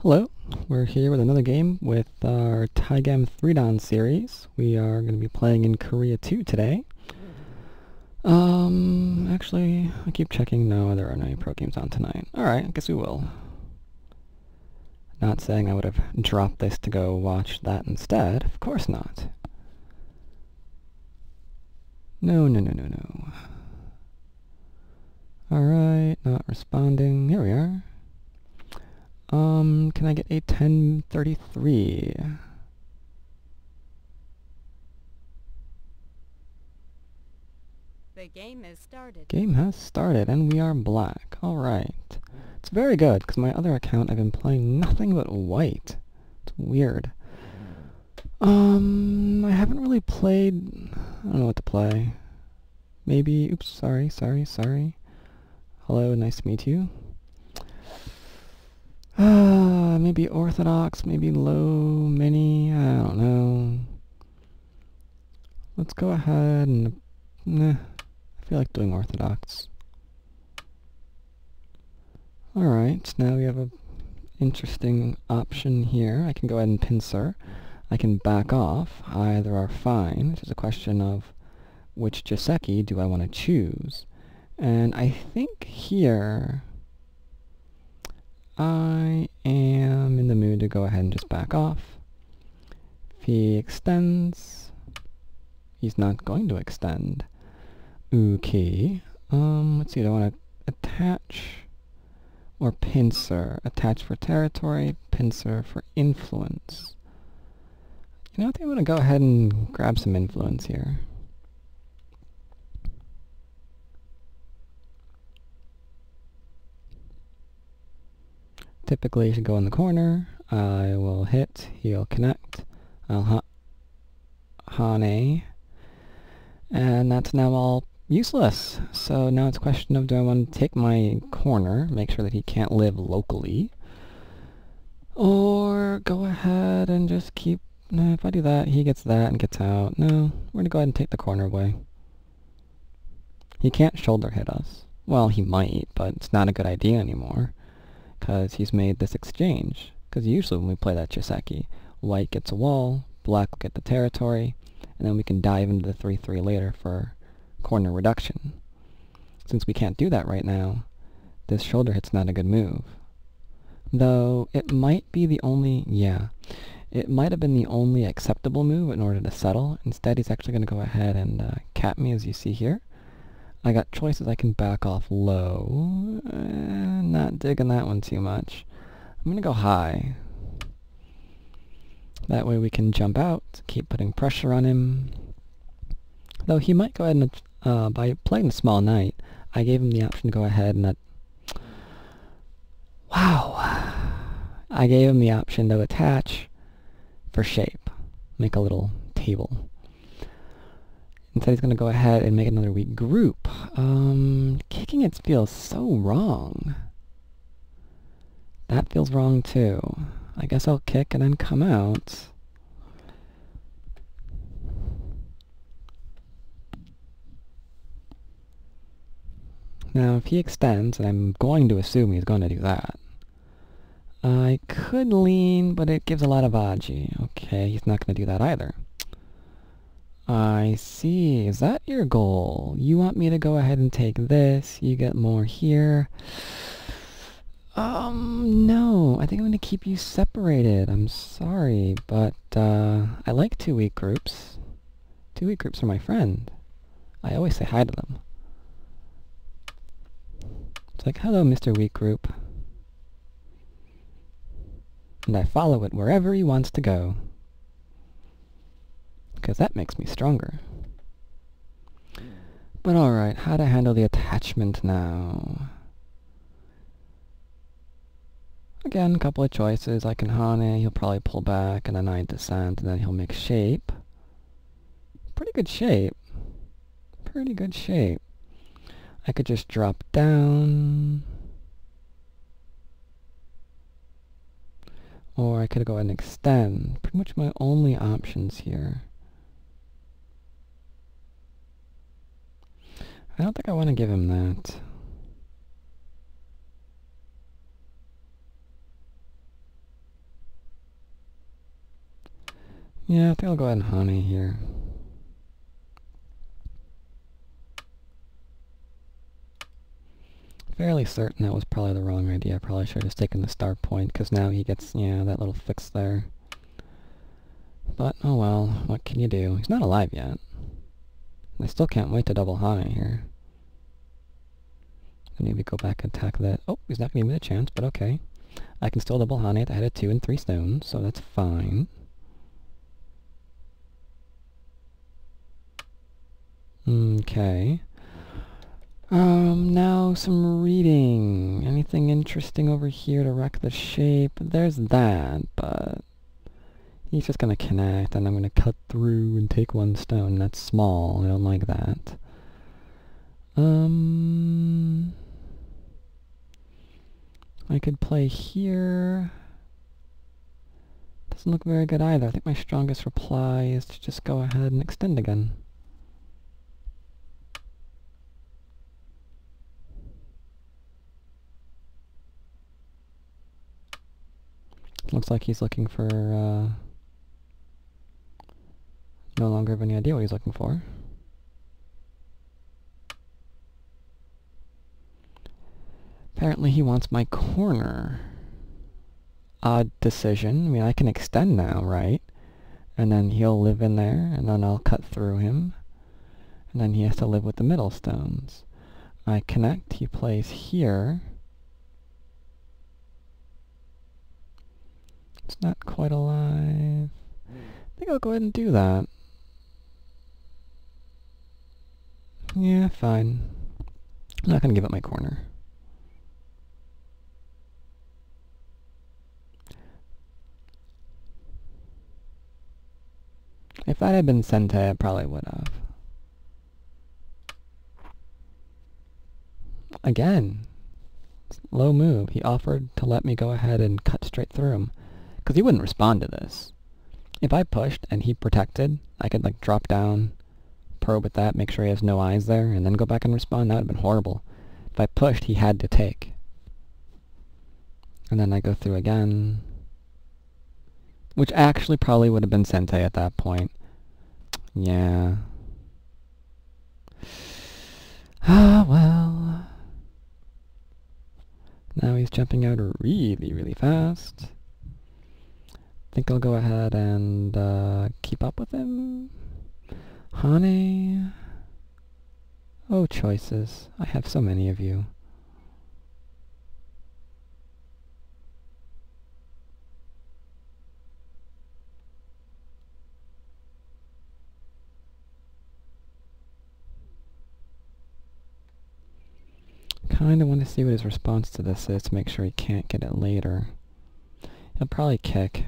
Hello, we're here with another game with our Tygem 3-Dan series. We are going to be playing in Korea 2 today. Actually, I keep checking. No, there are no pro games on tonight. Alright, I guess we will. Not saying I would have dropped this to go watch that instead. Of course not. No. Alright, not responding. Here we are. Can I get a 1033? The game has started. Game has started, and we are black. Alright. It's very good, because my other account I've been playing nothing but white. It's weird. I haven't really played... I don't know what to play. Maybe... Oops, sorry. Hello, nice to meet you. Maybe Orthodox, maybe low, mini, I don't know. Let's go ahead and... Nah, I feel like doing Orthodox. Alright, now we have a interesting option here. I can go ahead and pincer. I can back off. Either are fine. It's just a question of which Joseki do I want to choose. And I think here... I am in the mood to go ahead and just back off. If he extends, he's not going to extend. Okay. Let's see, do I want to attach or pincer? Attach for territory, pincer for influence. You know, I think I'm going to go ahead and grab some influence here. Typically, you should go in the corner. I will hit, he'll connect. I'll Hane. And that's now all useless. So now it's a question of, do I want to take my corner, make sure that he can't live locally, or go ahead and just keep... No, if I do that, he gets that and gets out. No, we're going to go ahead and take the corner away. He can't shoulder hit us. Well, he might, but it's not a good idea anymore, because he's made this exchange. Because usually when we play that Joseki, white gets a wall, black will get the territory, and then we can dive into the 3-3 later for corner reduction. Since we can't do that right now, this shoulder hit's not a good move. Though, it might be the only... yeah. It might have been the only acceptable move in order to settle. Instead, he's actually going to go ahead and cap me, as you see here. I got choices. I can back off low. Not digging that one too much. I'm going to go high. That way we can jump out, keep putting pressure on him. Though he might go ahead and, by playing the small knight, I gave him the option to go ahead and... wow! I gave him the option to attach for shape. Make a little table. Instead he's going to go ahead and make another weak group. Kicking it feels so wrong. That feels wrong too. I guess I'll kick and then come out. Now if he extends, and I'm going to assume he's going to do that, I could lean, but it gives a lot of aji. Okay, he's not going to do that either. I see. Is that your goal? You want me to go ahead and take this, you get more here. No. I think I'm going to keep you separated. I'm sorry, but, I like 2 weak groups. 2 weak groups are my friend. I always say hi to them. It's like, hello, Mr. Weak Group. And I follow it wherever he wants to go. Because that makes me stronger. But alright, how to handle the attachment now? Again, a couple of choices. I can Hane, he'll probably pull back, and then I descend, and then he'll make shape. Pretty good shape. Pretty good shape. I could just drop down. Or I could go ahead and extend. Pretty much my only options here. I don't think I want to give him that. Yeah, I think I'll go ahead and honey here. Fairly certain that was probably the wrong idea. I probably should have just taken the star point, because now he gets, yeah, that little fix there. But, oh well, what can you do? He's not alive yet. I still can't wait to double honey here. Maybe go back and attack that. Oh, he's not going to give me the chance, but okay. I can still double honey at the head of 2 and 3 stones, so that's fine. Okay. Now some reading. Anything interesting over here to wreck the shape? There's that, but he's just gonna connect, and I'm gonna cut through and take 1 stone. That's small. I don't like that. I could play here. Doesn't look very good either. I think my strongest reply is to just go ahead and extend again. Looks like he's looking for, no longer have any idea what he's looking for. Apparently he wants my corner. Odd decision. I mean, I can extend now, right? And then he'll live in there, and then I'll cut through him. And then he has to live with the middle stones. I connect, he plays here. It's not quite alive. I think I'll go ahead and do that. Yeah, fine. I'm not going to give up my corner. If that had been Sente, I probably would have. Again, low move. He offered to let me go ahead and cut straight through him, because he wouldn't respond to this. If I pushed and he protected, I could like drop down, probe at that, make sure he has no eyes there, and then go back and respond. That would have been horrible. If I pushed, he had to take. And then I go through again, which actually probably would have been Sente at that point. Yeah. Ah, well. Now he's jumping out really, really fast. Think I'll go ahead and keep up with him. Honey. Oh, choices. I have so many of you. Kinda want to see what his response to this is to make sure he can't get it later. He'll probably kick.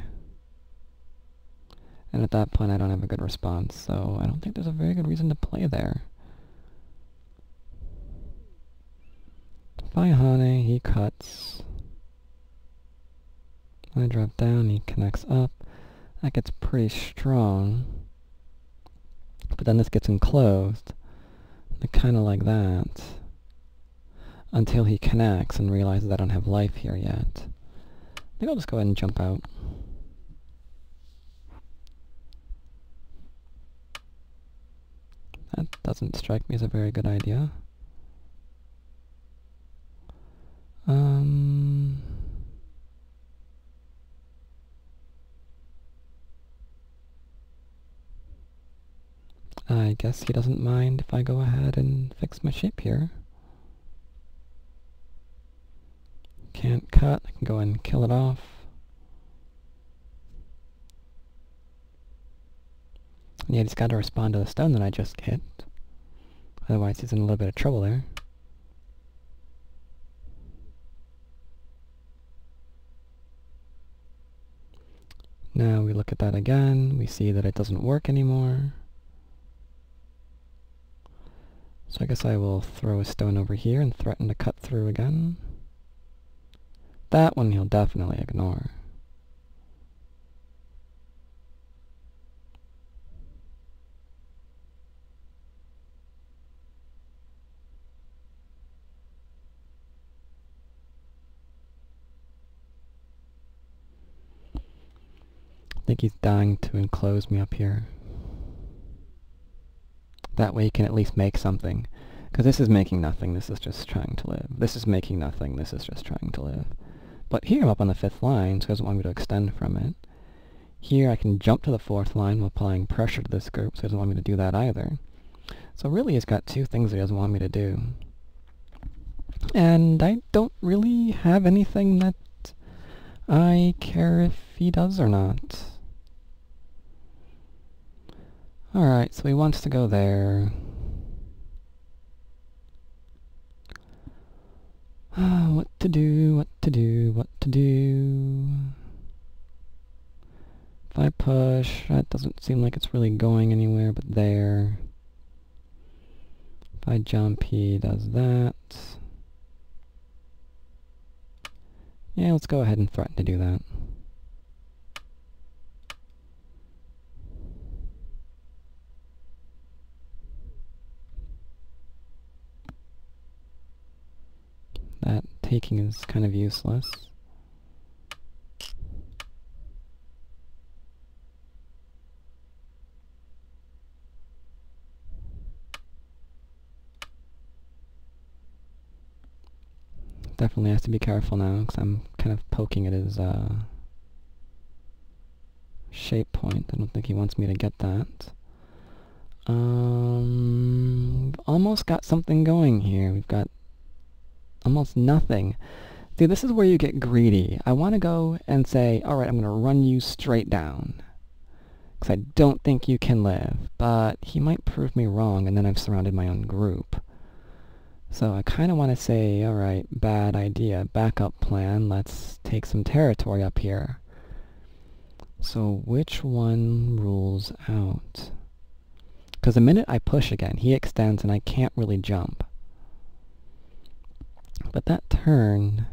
And at that point I don't have a good response, so I don't think there's a very good reason to play there. If I honey, he cuts. I drop down, he connects up. That gets pretty strong. But then this gets enclosed. Kinda like that. Until he connects and realizes I don't have life here yet. I think I'll just go ahead and jump out. That doesn't strike me as a very good idea. I guess he doesn't mind if I go ahead and fix my shape here. Can't cut, I can go and kill it off. And yet he's got to respond to the stone that I just hit. Otherwise he's in a little bit of trouble there. Now we look at that again, we see that it doesn't work anymore. So I guess I will throw a stone over here and threaten to cut through again. That one he'll definitely ignore. think he's dying to enclose me up here. That way he can at least make something. Because this is making nothing, this is just trying to live. This is making nothing, this is just trying to live. But here I'm up on the 5th line, so he doesn't want me to extend from it. Here I can jump to the 4th line while applying pressure to this group, so he doesn't want me to do that either. So really he's got 2 things that he doesn't want me to do. And I don't really have anything that I care if he does or not. Alright, so he wants to go there. What to do, what to do, what to do. If I push, that doesn't seem like it's really going anywhere but there. If I jump, he does that. Yeah, let's go ahead and threaten to do that. That taking is kind of useless. Definitely has to be careful now, because I'm kind of poking at his shape point. I don't think he wants me to get that. Almost got something going here. We've got almost nothing. See, this is where you get greedy. I want to go and say, alright, I'm going to run you straight down. Because I don't think you can live. But he might prove me wrong, and then I've surrounded my own group. So I kind of want to say, alright, bad idea, backup plan, let's take some territory up here. So which one rules out? Because the minute I push again, he extends and I can't really jump. But that turn...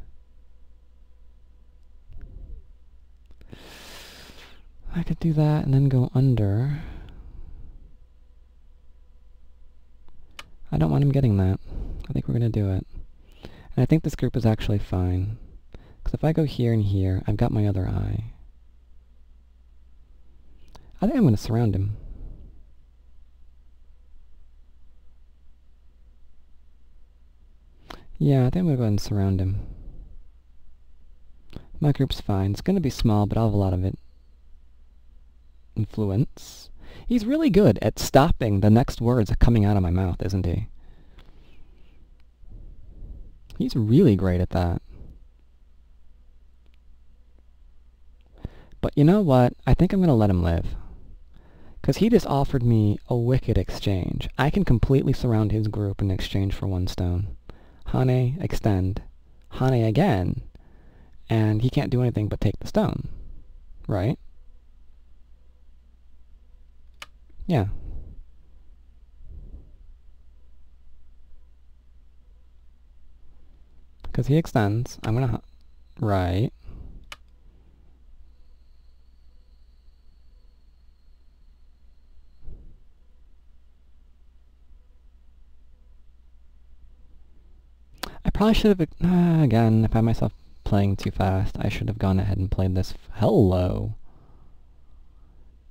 I could do that and then go under. I don't want him getting that. I think we're going to do it. And I think this group is actually fine. Because if I go here and here, I've got my other eye. I think I'm going to surround him. Yeah, I think I'm going to go ahead and surround him. My group's fine. It's going to be small, but I'll have a lot of it. Influence. He's really good at stopping the next words coming out of my mouth, isn't he? He's really great at that. But you know what? I think I'm going to let him live. Because he just offered me a wicked exchange. I can completely surround his group in exchange for 1 stone. Hane, extend. Hane again. And he can't do anything but take the stone. Right? Yeah. Because he extends. I'm gonna... Right. I probably should have... again, if I myself playing too fast, I should have gone ahead and played this... Hello!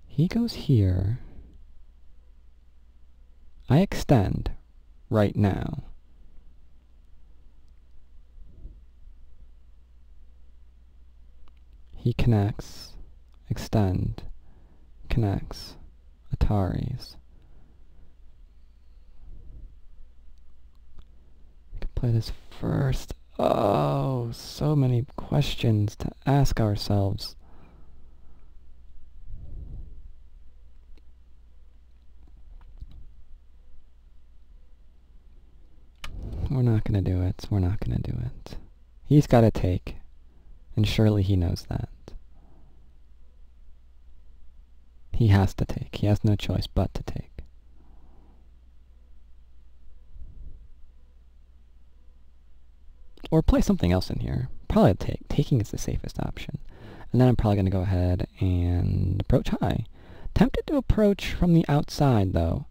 He goes here. I extend right now. He connects, extend, connects, Ataris. We can play this first. Oh, so many questions to ask ourselves. We're not going to do it. We're not going to do it. He's got to take. And surely he knows that. He has to take. He has no choice but to take. Or play something else in here. Probably take. Taking is the safest option. And then I'm probably going to go ahead and approach high. Tempted to approach from the outside, though.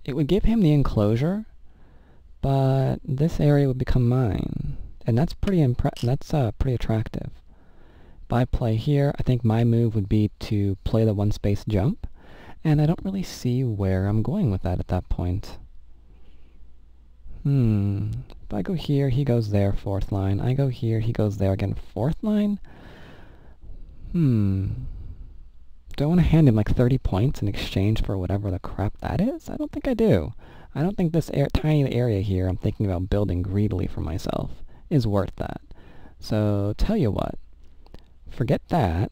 It would give him the enclosure, but this area would become mine. And that's pretty pretty attractive. If I play here, I think my move would be to play the one space jump, and I don't really see where I'm going with that at that point. If I go here, he goes there, fourth line. I go here, he goes there again, fourth line? Do I want to hand him like 30 points in exchange for whatever the crap that is? I don't think I do. I don't think this tiny area here I'm thinking about building greedily for myself is worth that. So, tell you what. Forget that.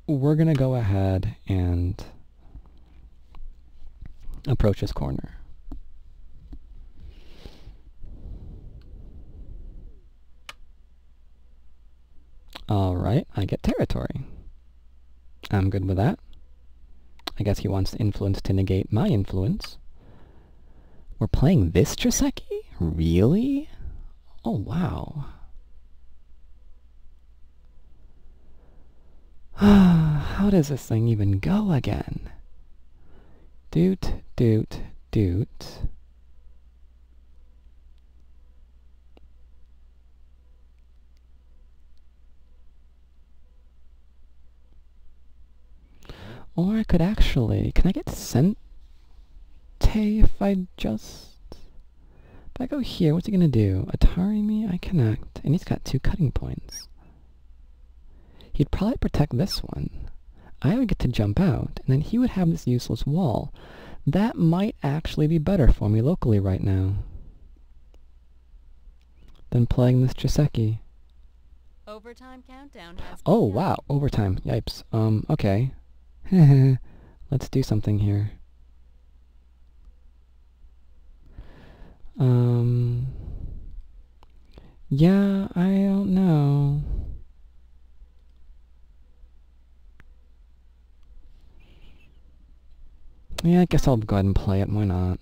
We're going to go ahead and approach this corner. Alright, I get territory. I'm good with that. I guess he wants influence to negate my influence. We're playing this Triseki? Really? Oh, wow. How does this thing even go again? Doot, doot, doot. Or I could actually... Can I get Sente if I just... If I go here, what's he gonna do? Atari me? I connect. And he's got 2 cutting points. He'd probably protect this one. I would get to jump out, and then he would have this useless wall. That might actually be better for me locally right now than playing this Triseki. Overtime countdown has Oh, begun. wow. Overtime. Yipes. Okay. Let's do something here. Yeah, I don't know. Yeah, I guess I'll go ahead and play it. Why not?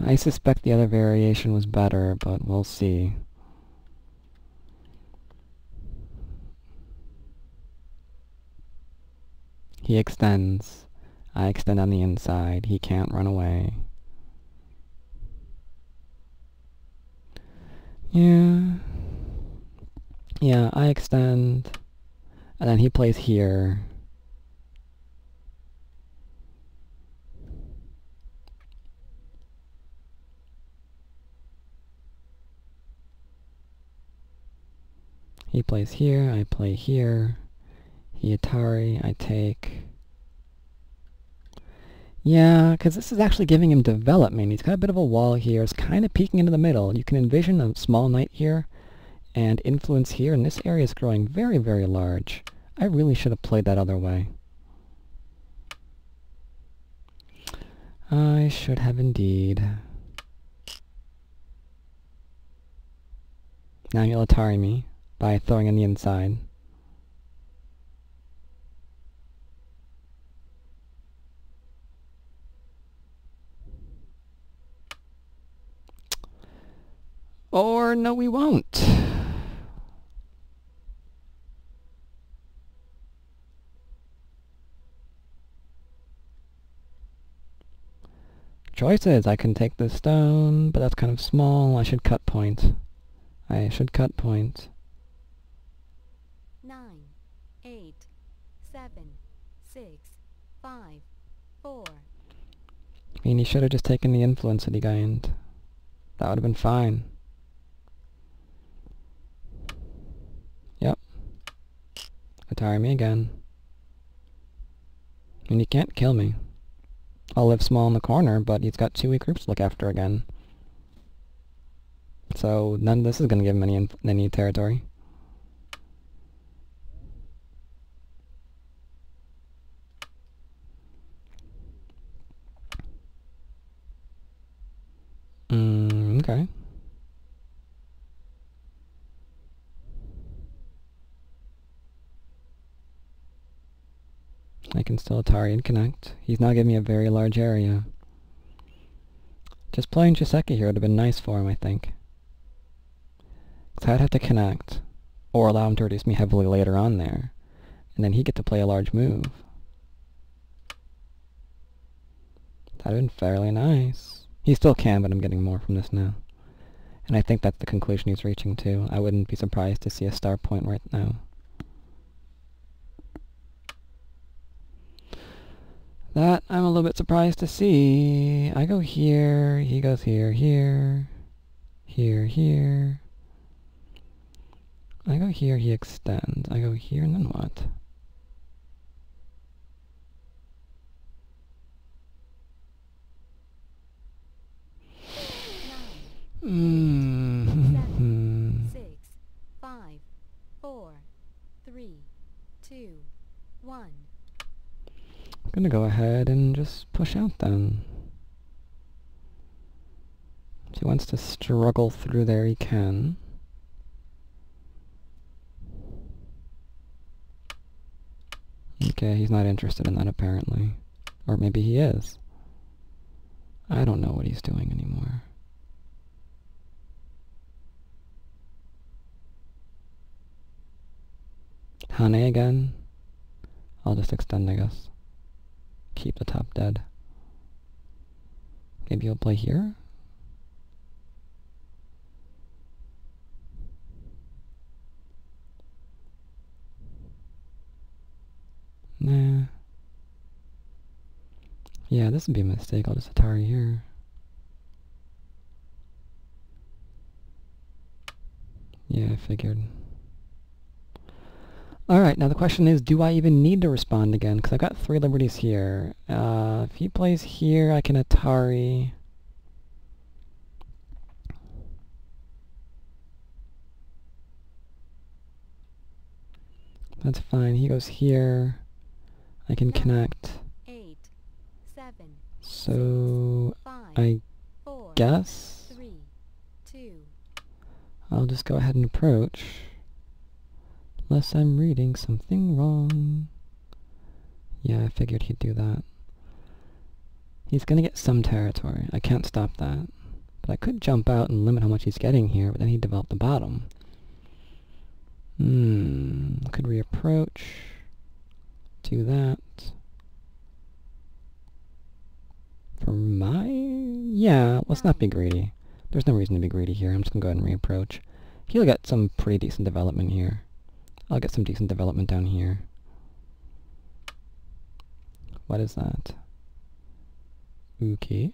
I suspect the other variation was better, but we'll see. He extends. I extend on the inside. He can't run away. Yeah. Yeah, I extend. And then he plays here. He plays here, I play here. He Atari, I take. Yeah, because this is actually giving him development. He's got a bit of a wall here. It's kind of peeking into the middle. You can envision a small knight here and influence here, and this area is growing very, very large. I really should have played that other way. I should have indeed. Now he'll Atari me by throwing on the inside. Or no, we won't. Choices. I can take this stone, but that's kind of small. I should cut point. I should cut point. 9, 8, 7, 6, 5, 4. I mean, he should have just taken the influence that he gained. That would have been fine. Yep. Atari me again. And he can't kill me. I'll live small in the corner, but he's got 2 weak groups to look after again. So none of this is going to give him any territory. Okay. I can still Atari and connect. He's now giving me a very large area. Just playing Triseki here would have been nice for him, I think. Because I'd have to connect, or allow him to reduce me heavily later on there, and then he'd get to play a large move. That would have been fairly nice. He still can, but I'm getting more from this now. And I think that's the conclusion he's reaching to. I wouldn't be surprised to see a star point right now. That I'm a little bit surprised to see. I go here, he goes here, here, here, here. I go here, he extends. I go here, and then what? Seven, 6, 5, 4, 3, 2, 1. I'm gonna go ahead and just push out then. If he wants to struggle through there, he can. Okay, he's not interested in that apparently. Or maybe he is. I don't know what he's doing anymore. Hane again? I'll just extend, I guess. Keep the top dead. Maybe he'll play here? Nah. Yeah, this would be a mistake. I'll just Atari here. Yeah, I figured. Alright, now the question is, do I even need to respond again? Because I've got 3 liberties here. If he plays here, I can Atari. That's fine. He goes here. I can connect. 8, 7, So 5, I 4, guess 3, 2. I'll just go ahead and approach. Unless I'm reading something wrong. Yeah, I figured he'd do that. He's gonna get some territory. I can't stop that. But I could jump out and limit how much he's getting here, but then he'd develop the bottom. Could we approach? Do that. For my... Yeah, let's not be greedy. There's no reason to be greedy here. I'm just gonna go ahead and reapproach. He'll get some pretty decent development here. I'll get some decent development down here. What is that? Okay.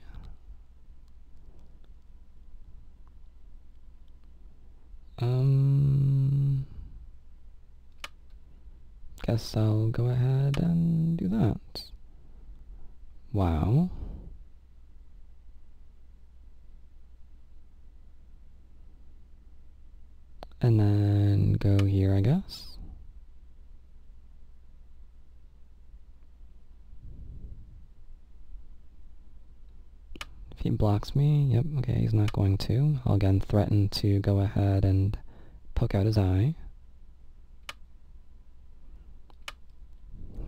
Guess I'll go ahead and do that. Wow. And then go here, I guess. If he blocks me, yep, okay, he's not going to. I'll again threaten to go ahead and poke out his eye.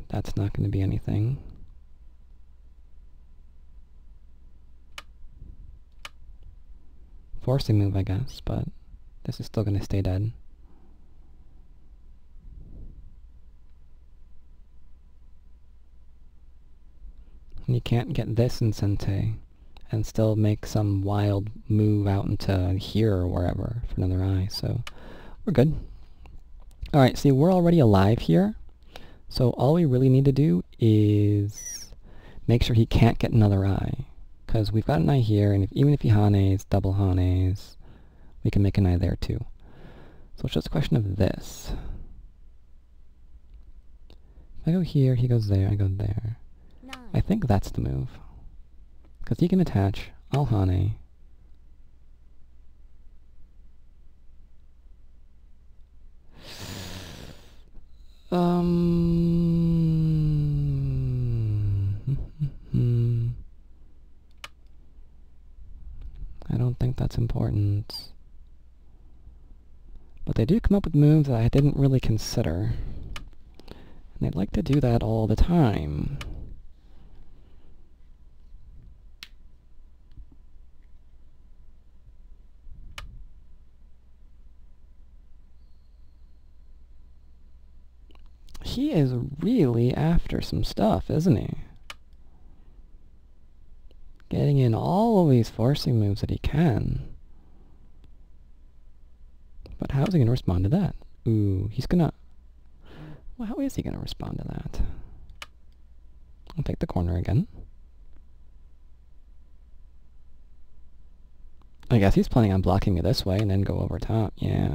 That's not going to be anything. Forcing move, I guess, but this is still going to stay dead. And you can't get this in Sente and still make some wild move out into here or wherever for another eye, so we're good. Alright, see, we're already alive here, so all we really need to do is make sure he can't get another eye, because we've got an eye here, and even if he Hanes, double Hanes, we can make an eye there too. So it's just a question of this. If I go here, he goes there, I go there. 9, I think that's the move. Because he can attach, I'll Hane. I don't think that's important. But they do come up with moves that I didn't really consider. And they'd like to do that all the time. He is really after some stuff, isn't he? Getting in all of these forcing moves that he can. But how's he gonna respond to that? Ooh, he's gonna... Well, how is he gonna respond to that? I'll take the corner again. I guess he's planning on blocking me this way and then go over top. Yeah.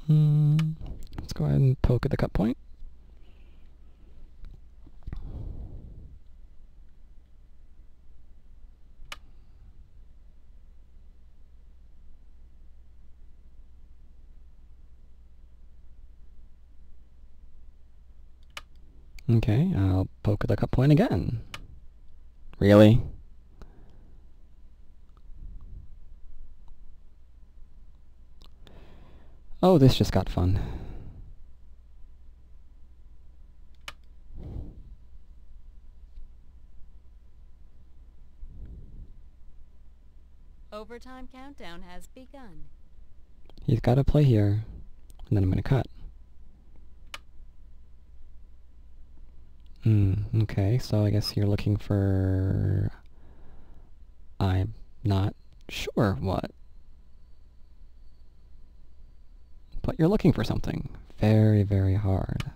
Let's go ahead and poke at the cut point. Okay, I'll poke at the cut point again. Really? Oh, this just got fun. Overtime countdown has begun. He's got to play here, and then I'm going to cut. Okay, so I guess you're looking for... I'm not sure what. But you're looking for something very, very hard.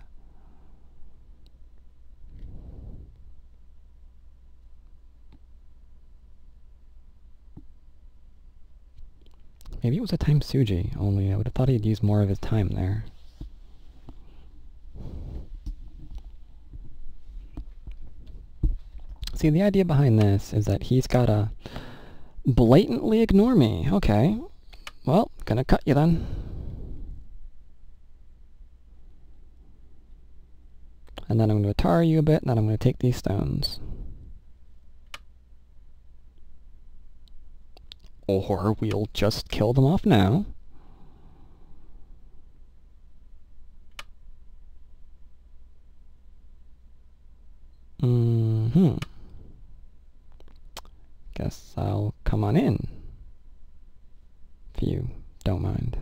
Maybe it was a time Suji, only I would have thought he'd use more of his time there. See, the idea behind this is that he's gotta blatantly ignore me. Okay, well, gonna cut you then. And then I'm gonna tar you a bit, and then I'm gonna take these stones. Or we'll just kill them off now. Guess I'll come on in, if you don't mind.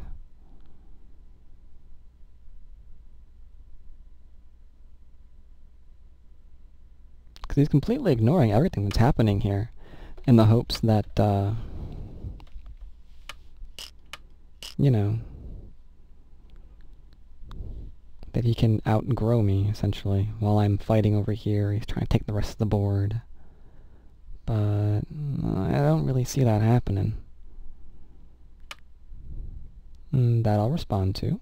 Because he's completely ignoring everything that's happening here, in the hopes that, you know, that he can outgrow me, essentially, while I'm fighting over here. He's trying to take the rest of the board. But I don't really see that happening. That I'll respond to.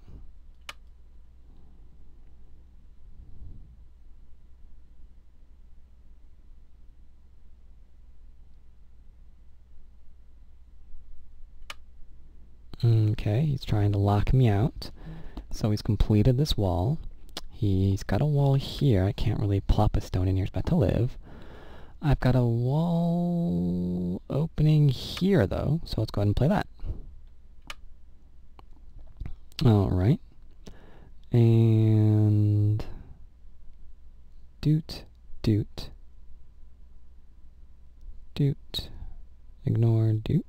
Okay, he's trying to lock me out. So he's completed this wall. He's got a wall here. I can't really plop a stone in here. It's about to live. I've got a wall opening here, though, so let's go ahead and play that. Alright. And... doot, doot. Doot. Ignore doot.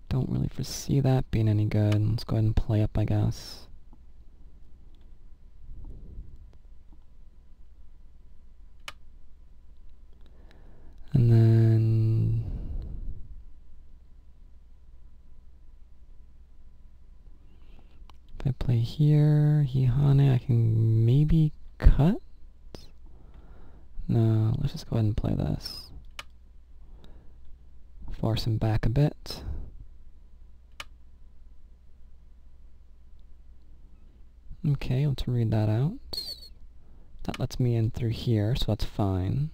Don't really foresee that being any good. Let's go ahead and play up, I guess. And then... if I play here, Hihane, I can maybe cut? No, let's just go ahead and play this. Force him back a bit. Okay, let's read that out. That lets me in through here, so that's fine.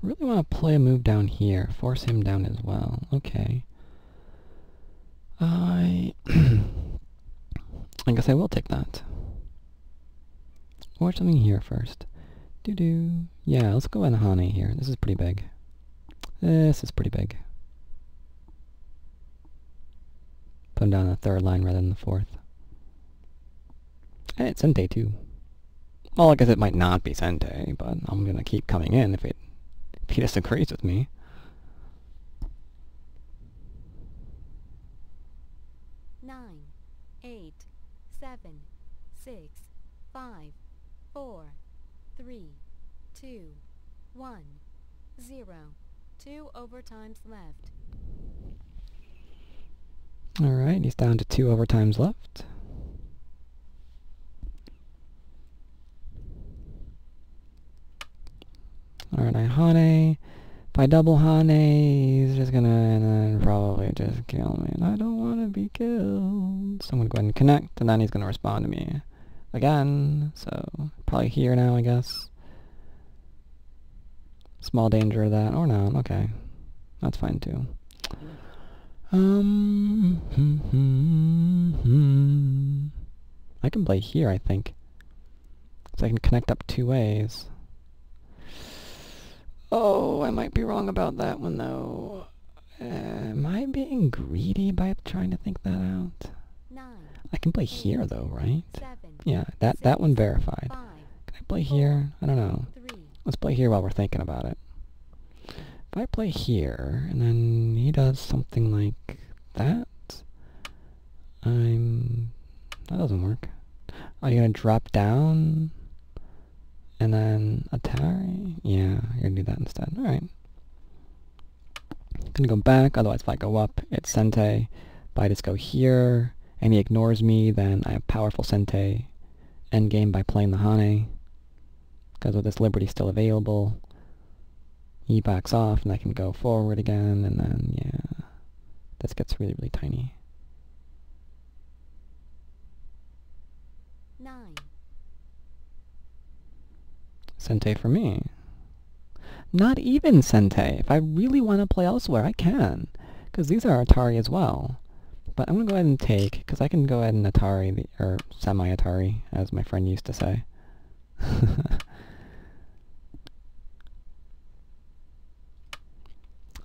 Really want to play a move down here. Force him down as well. Okay. I guess I will take that. Or something here first. Doo-doo. Yeah, let's go in Hane here. This is pretty big. This is pretty big. Put him down the third line rather than the fourth. Hey, it's Sente too. Well, I guess it might not be Sente, but I'm gonna keep coming in if he disagrees with me. Nine, 8, 7, 6, 5, 4, 3, 2, 1, 0. 2 overtimes left. Alright, he's down to 2 overtimes left. Alright, I Hane. If I double Hane, he's just gonna and then probably just kill me. And I don't want to be killed. So I'm gonna go ahead and connect, and then he's gonna respond to me again. So probably here now, I guess. Small danger of that, or not. Okay, that's fine too. I can play here, I think. So I can connect up 2 ways. Oh, I might be wrong about that one, though. Am I being greedy by trying to think that out? 9, I can play here, though, right? 7, Yeah, that one verified. 5, Can I play here? I don't know. 3. Let's play here while we're thinking about it. If I play here, and then he does something like that, that doesn't work. Are you gonna drop down? And then Atari? Yeah, you're gonna do that instead. Alright. Gonna go back, otherwise if I go up, it's Sente. If I just go here, and he ignores me, then I have powerful Sente endgame by playing the Hane. Because with this Liberty still available, he backs off, and I can go forward again, and then, yeah. This gets really, really tiny. 9, Sente for me. Not even Sente. If I really want to play elsewhere, I can. Because these are Atari as well. But I'm going to go ahead and take, because I can go ahead and Atari, or semi-Atari, as my friend used to say.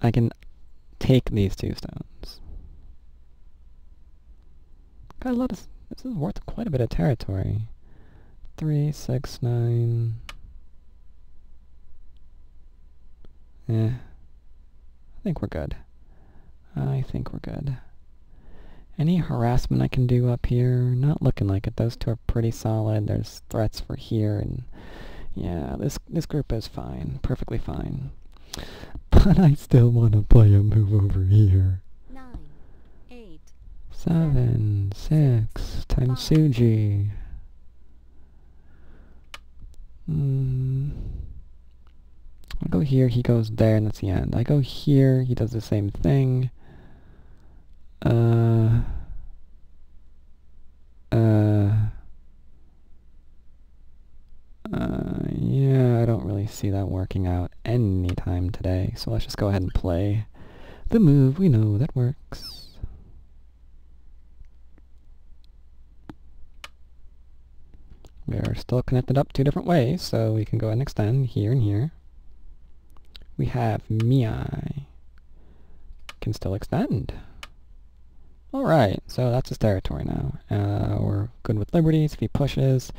I can take these 2 stones. Got a lot of, this is worth quite a bit of territory. 3, 6, 9... I think we're good. I think we're good. Any harassment I can do up here? Not looking like it. Those 2 are pretty solid. There's threats for here, and yeah, this group is fine. Perfectly fine. But I still want to play a move over here. 9, 8, 7, 6, times Suji. I go here, he goes there, and that's the end. I go here, he does the same thing. Yeah, I don't really see that working out anytime today, so let's just go ahead and play the move we know that works. We're still connected up 2 different ways, so we can go ahead and extend here and here. We have Miai. Can still extend. Alright, so that's his territory now. We're good with liberties. If he pushes,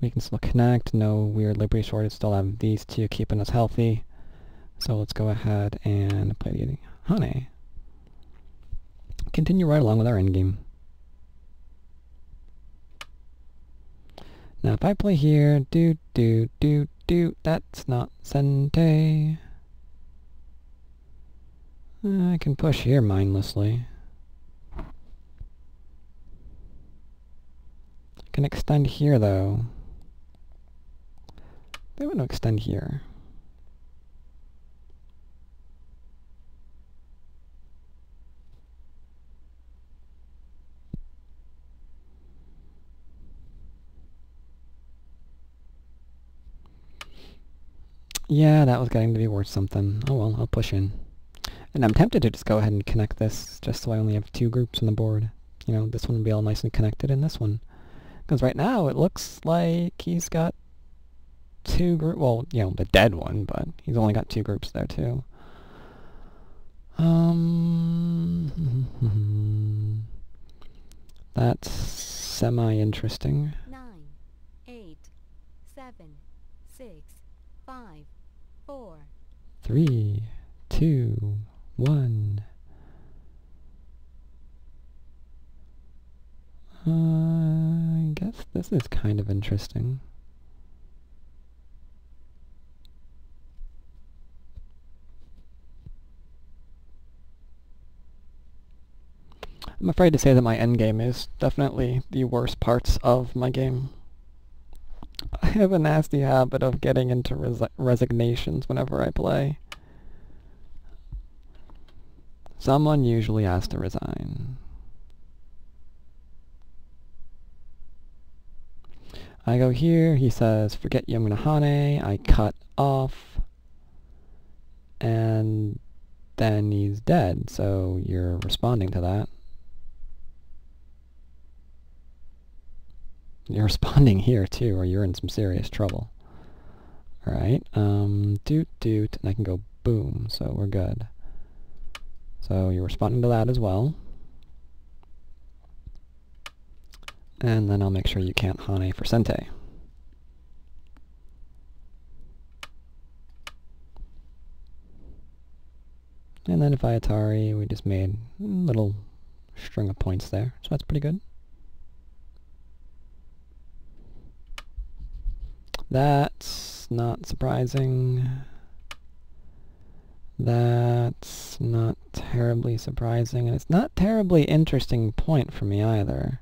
we can still connect. No weird liberty shortage. Still have these 2 keeping us healthy. So let's go ahead and play the Hane. Continue right along with our endgame. Now if I play here, that's not Sente. I can push here mindlessly. I can extend here though. They want to extend here. Yeah, that was getting to be worth something. Oh well, I'll push in. And I'm tempted to just go ahead and connect this, just so I only have 2 groups on the board. You know, this one will be all nice and connected, and this one. Because right now, it looks like he's got 2 groups, well, you know, the dead one, but he's only got 2 groups there, too. That's semi-interesting. 9, 7, 6, 5, 4, 3, 2, 1. I guess this is kind of interesting. I'm afraid to say that my endgame is definitely the worst parts of my game. I have a nasty habit of getting into resignations whenever I play. Someone usually has to resign. I go here, he says, forget Yamunahane, I cut off, and then he's dead, so you're responding to that. You're responding here too, or you're in some serious trouble. Alright, doot doot, and I can go boom, so we're good. So you're responding to that as well. And then I'll make sure you can't Hane for Sente. And then if I Atari, we just made a little string of points there, so that's pretty good. That's not surprising. That's not terribly surprising, and it's not terribly interesting point for me either.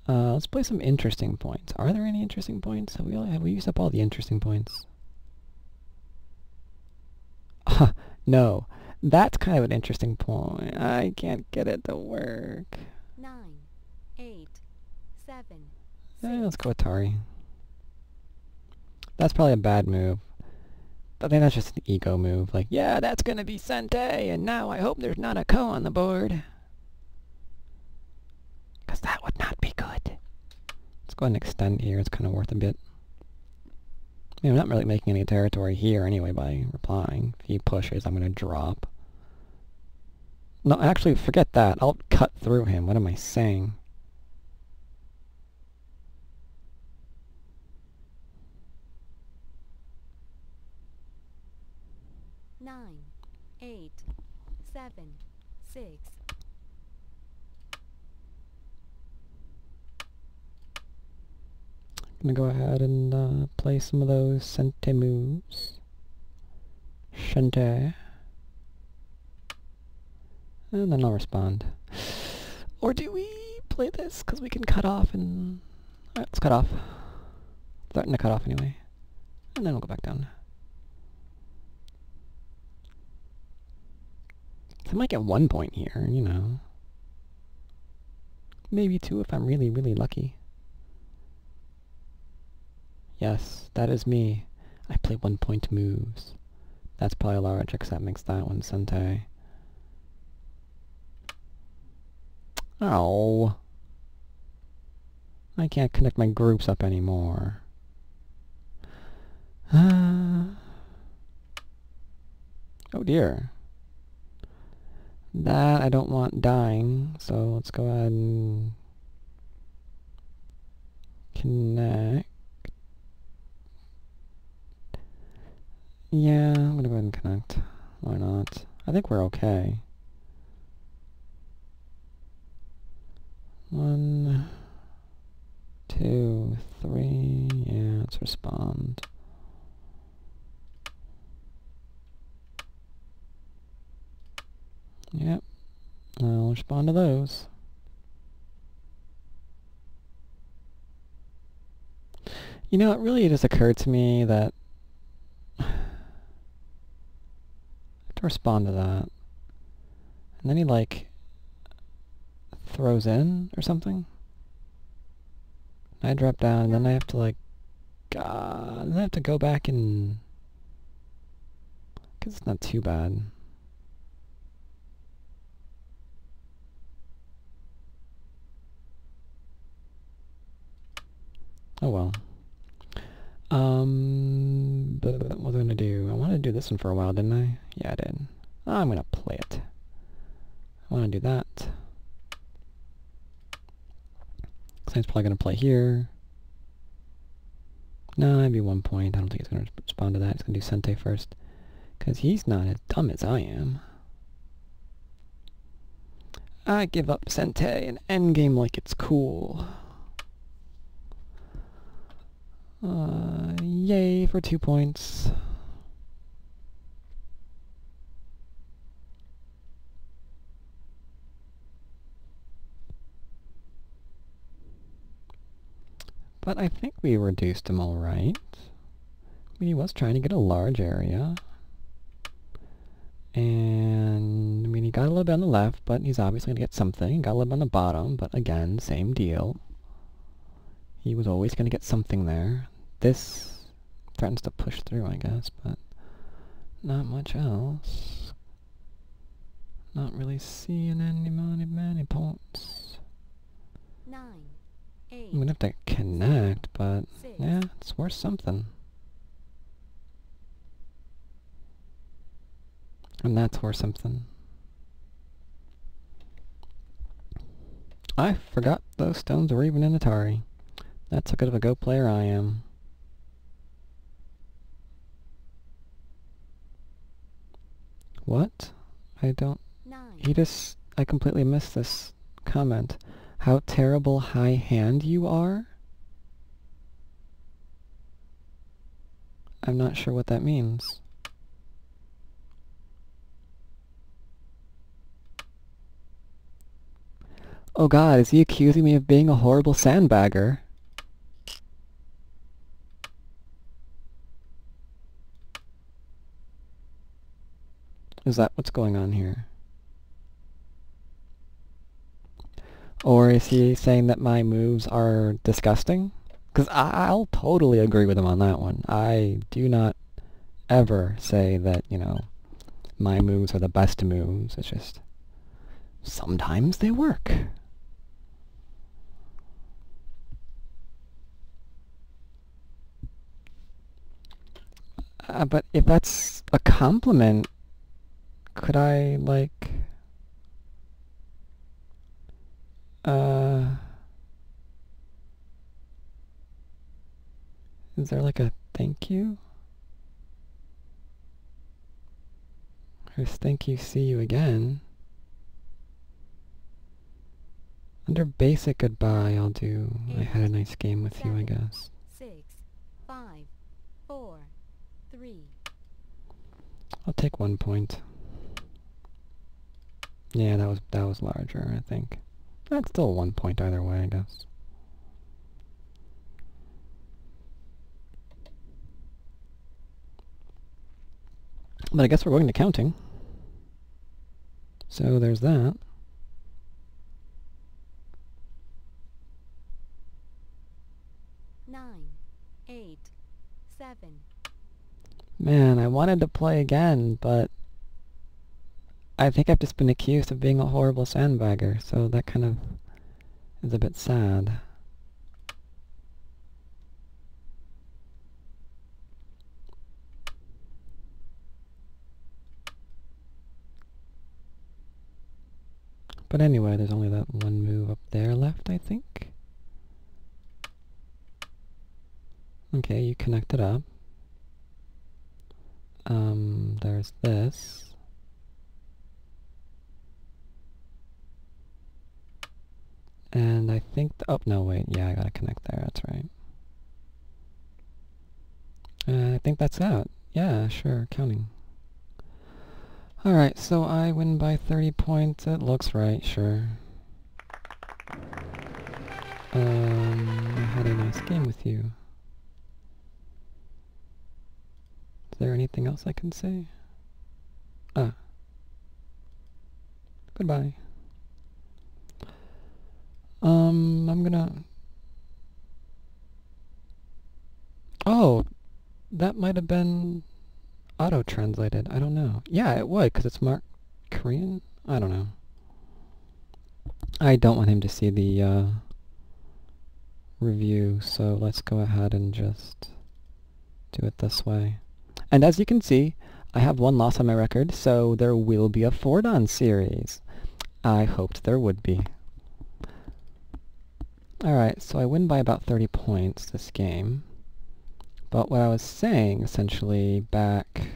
Let's play some interesting points. Are there any interesting points? Have we used up all the interesting points? No. That's kind of an interesting point. I can't get it to work. 9, 8, 7, 6. Let's go Atari. That's probably a bad move. I think that's just an ego move. Like, yeah, that's gonna be Sente, and now I hope there's not a Ko on the board. Because that would not be good. Let's go ahead and extend here. It's kind of worth a bit. I mean, I'm not really making any territory here anyway by replying. If he pushes, I'm going to drop. No, actually, forget that. I'll cut through him. What am I saying? Nine, 8, 7, 6. I'm going to go ahead and play some of those Sente moves. Sente. And then I'll respond. Or do we play this? Because we can cut off and... Alright, let's cut off. Threaten to cut off anyway. And then we'll go back down. I might get 1 point here, you know. Maybe 2 if I'm really, really lucky. Yes, that is me. I play 1 point moves. That's probably large, except that makes that one Sente. Oh. I can't connect my groups up anymore. Oh dear. That I don't want dying, so let's go ahead and connect. Yeah, I'm gonna go ahead and connect. Why not? I think we're okay. 1, 2, 3, yeah, let's respond. Yep, I'll respond to those. You know, it really just occurred to me that I have to respond to that. And then he, like, throws in or something. I drop down, and then I have to, like, then I have to go back and... Because it's not too bad. Oh well. But what was I gonna do? I wanted to do this one for a while, didn't I? Yeah, I did. I'm gonna play it. I wanna do that. So he's probably gonna play here. No, maybe 1 point. I don't think he's going to respond to that. He's going to do Sente first. Because he's not as dumb as I am. I give up Sente and endgame like it's cool. Yay for 2 points. But I think we reduced him alright. I mean, he was trying to get a large area. And, I mean, he got a little bit on the left, but he's obviously going to get something. He got a little bit on the bottom, but again, same deal. He was always going to get something there. This threatens to push through, I guess, but not much else. Not really seeing many points. 9, 8. I'm going to have to connect, but 6. yeah, it's worth something. And that's worth something. I forgot those stones were even in Atari. That's how good of a Go player I am. What? I don't... 9. I completely missed this comment. How terrible high hand you are? I'm not sure what that means. Oh god, is he accusing me of being a horrible sandbagger? Is that what's going on here? Or is he saying that my moves are disgusting? Because I'll totally agree with him on that one. I do not ever say that, you know, my moves are the best moves. It's just, sometimes they work. But if that's a compliment, could I, like... Is there like a thank you? There's thank you, see you again. Under basic goodbye, I'll do I had a nice game with you, I guess. 6, 5, 4, 3. I'll take 1 point. Yeah, that was larger, I think. That's still 1 point either way, I guess. But I guess we're going to counting. So there's that. Nine, 8, 7. Man, I wanted to play again, but I think I've just been accused of being a horrible sandbagger, so that kind of is a bit sad. But anyway, there's only that one move up there left, I think. Okay, you connect it up. There's this. And I think... oh, no, wait. Yeah, I gotta connect there. That's right. I think that's that. Yeah, sure. Counting. Alright, so I win by 30 points. It looks right, sure. I had a nice game with you. Is there anything else I can say? Ah. Goodbye. I'm gonna... oh! That might have been auto-translated. I don't know. Yeah, it would, because it's marked Korean? I don't know. I don't want him to see the, review, so let's go ahead and just do it this way. And as you can see, I have one loss on my record, so there will be a Fordon series. I hoped there would be. Alright, so I win by about 30 points this game. But what I was saying, essentially, back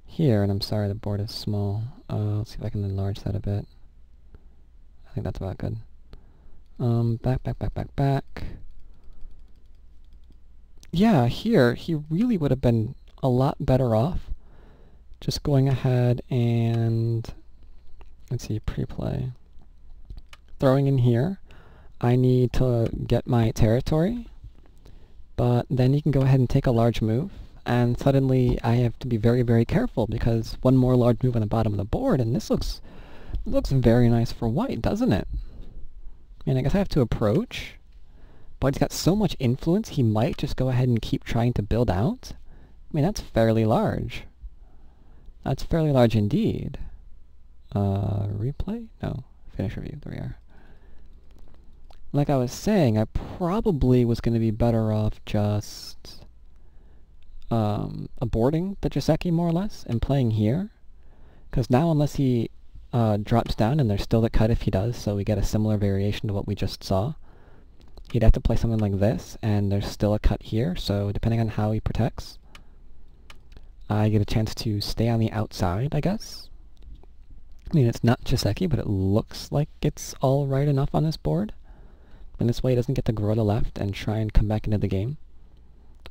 here, and I'm sorry the board is small. Let's see if I can enlarge that a bit. I think that's about good. Back. Yeah, here, he really would have been a lot better off just going ahead and, let's see, pre-play. Throwing in here, I need to get my territory, but then you can go ahead and take a large move, and suddenly I have to be very, very careful because one more large move on the bottom of the board, and this looks very nice for white, doesn't it? I mean, I guess I have to approach, but he's got so much influence, he might just go ahead and keep trying to build out. I mean, that's fairly large. That's fairly large indeed. Replay? No. Finish review. There we are. Like I was saying, I probably was going to be better off just aborting the Joseki more or less and playing here. Because now unless he drops down, and there's still the cut if he does, so we get a similar variation to what we just saw, he'd have to play something like this, and there's still a cut here, so depending on how he protects, I get a chance to stay on the outside, I guess. I mean, it's not Joseki, but it looks like it's all right enough on this board. And this way he doesn't get to grow to left and try and come back into the game.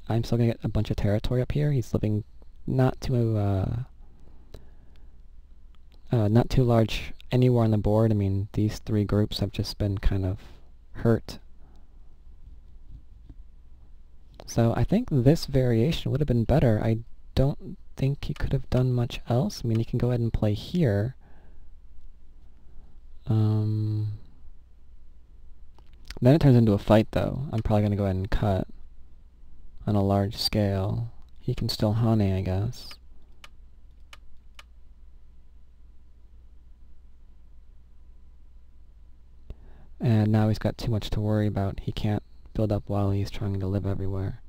I'm still going to get a bunch of territory up here. He's living not too large anywhere on the board. I mean, these three groups have just been kind of hurt. So I think this variation would have been better. I don't think he could have done much else. I mean, he can go ahead and play here. Then it turns into a fight, though. I'm probably going to go ahead and cut on a large scale. He can still Hane, I guess. And now he's got too much to worry about. He can't build up while he's trying to live everywhere.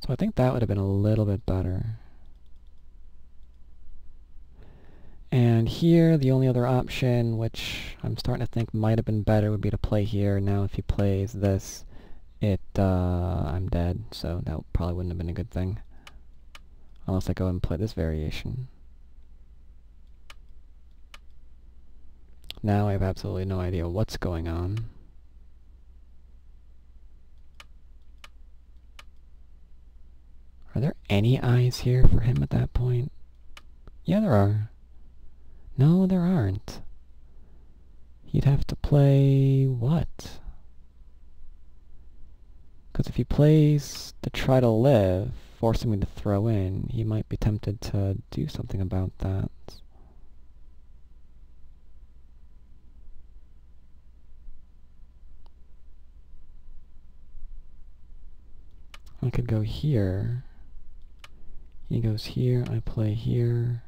So I think that would have been a little bit better. And here, the only other option, which I'm starting to think might have been better, would be to play here. Now if he plays this, I'm dead, so that probably wouldn't have been a good thing. Unless I go and play this variation. Now I have absolutely no idea what's going on. Are there any eyes here for him at that point? Yeah, there are. No, there aren't. He'd have to play what? Because if he plays to try to live, forcing me to throw in, he might be tempted to do something about that. I could go here. He goes here, I play here.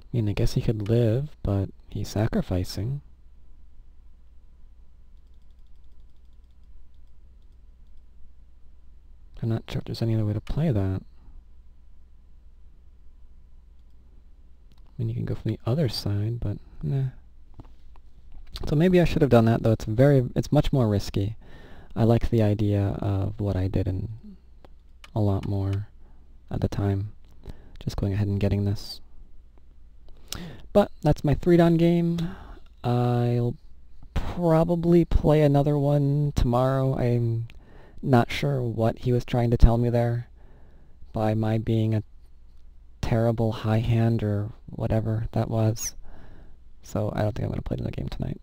I mean, I guess he could live, but he's sacrificing. I'm not sure if there's any other way to play that. I mean, you can go from the other side, but nah. So maybe I should have done that, though it's much more risky. I like the idea of what I did and a lot more at the time. Just going ahead and getting this. But that's my 3-dan game. I'll probably play another one tomorrow. I'm not sure what he was trying to tell me there by my being a terrible high hand or whatever that was. So I don't think I'm going to play another game tonight.